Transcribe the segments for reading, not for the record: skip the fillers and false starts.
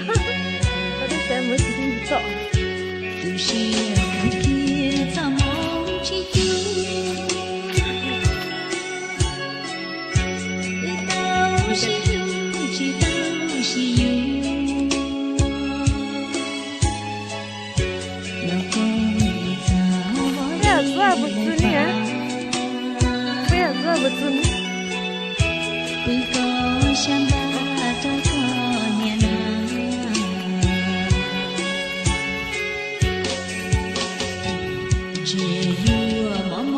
我在想没时间去找。不是看见咱梦之中，都是有，知都是有。老公你找我不要做不知你，不要做不知你。不够想把这多年啊。只有默默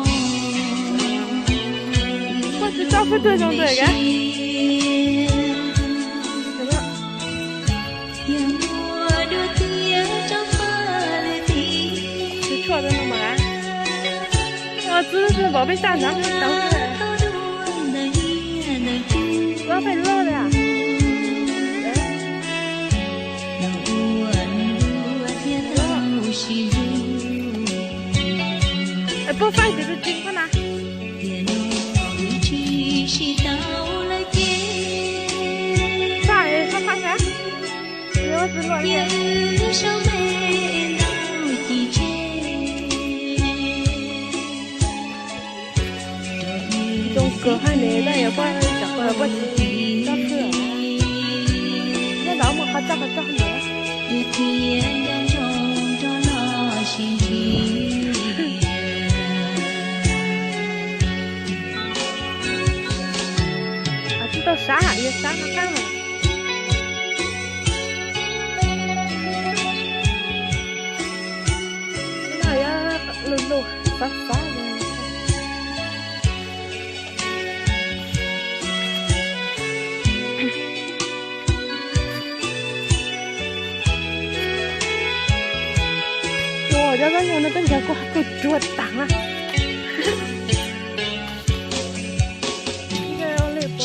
我去找副队长队个。是错的那么啊？我只是宝贝大肠，等会宝贝漏的呀。哎，不放几个金块呢？啥呀？他放啥？又是落叶。种隔海的，但也不小个不起，这是。那老母还这个这个。啊，知道啥也啥能干了。那呀，路啥啥的。我这个用的等下给我挡了。这个要累不？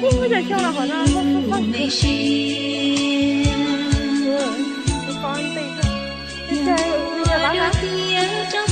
我在想了，好像我是放歌。放对着。你在把它。